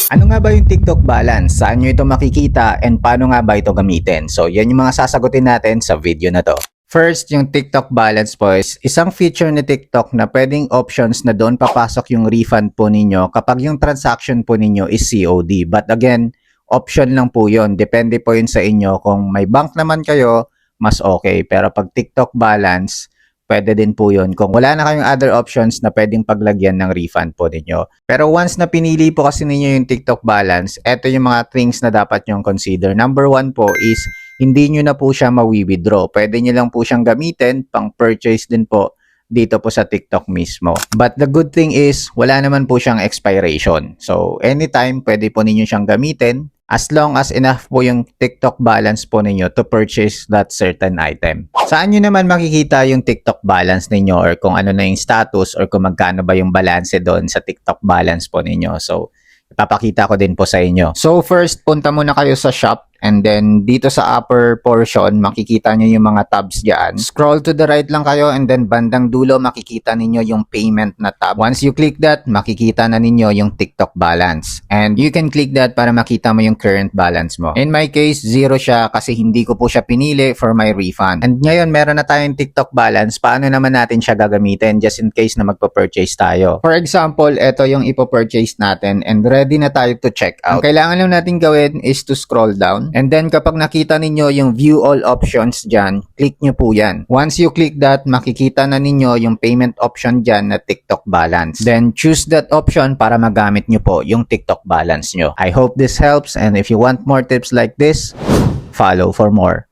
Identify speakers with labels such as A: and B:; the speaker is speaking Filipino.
A: Ano nga ba yung TikTok balance? Saan nyo ito makikita and paano nga ba ito gamitin? So yan yung mga sasagutin natin sa video na to. First, yung TikTok balance po is isang feature ni TikTok na pwedeng options na doon papasok yung refund po ninyo kapag yung transaction po ninyo is COD. But again, option lang po yun. Depende po yun sa inyo. Kung may bank naman kayo, mas okay. Pero pag TikTok balance, pwede din po yun kung wala na kayong other options na pwedeng paglagyan ng refund po ninyo. Pero once na pinili po kasi ninyo yung TikTok balance, eto yung mga things na dapat nyong consider. Number one po is hindi nyo na po siya mawi-withdraw. Pwede nyo lang po siyang gamitin pang purchase din po dito po sa TikTok mismo. But the good thing is wala naman po siyang expiration. So anytime pwede po ninyo siyang gamitin as long as enough po yung TikTok balance po ninyo to purchase that certain item. Saan nyo naman makikita yung TikTok balance ninyo or kung ano na yung status or kung magkano ba yung balance doon sa TikTok balance po ninyo. So, ipapakita ko din po sa inyo. So, first, punta muna kayo sa shop. And then, dito sa upper portion, makikita nyo yung mga tabs dyan. Scroll to the right lang kayo and then bandang dulo, makikita ninyo yung payment na tab. Once you click that, makikita na ninyo yung TikTok balance. And you can click that para makita mo yung current balance mo. In my case, 0 siya kasi hindi ko po siya pinili for my refund. And ngayon, meron na tayong TikTok balance. Paano naman natin siya gagamitin just in case na magpa-purchase tayo? For example, ito yung ipo-purchase natin and ready na tayo to check out. Ang kailangan lang natin gawin is to scroll down. And then kapag nakita ninyo yung view all options dyan, click nyo po yan. Once you click that, makikita na ninyo yung payment option dyan na TikTok balance. Then choose that option para magamit nyo po yung TikTok balance nyo. I hope this helps and if you want more tips like this, follow for more.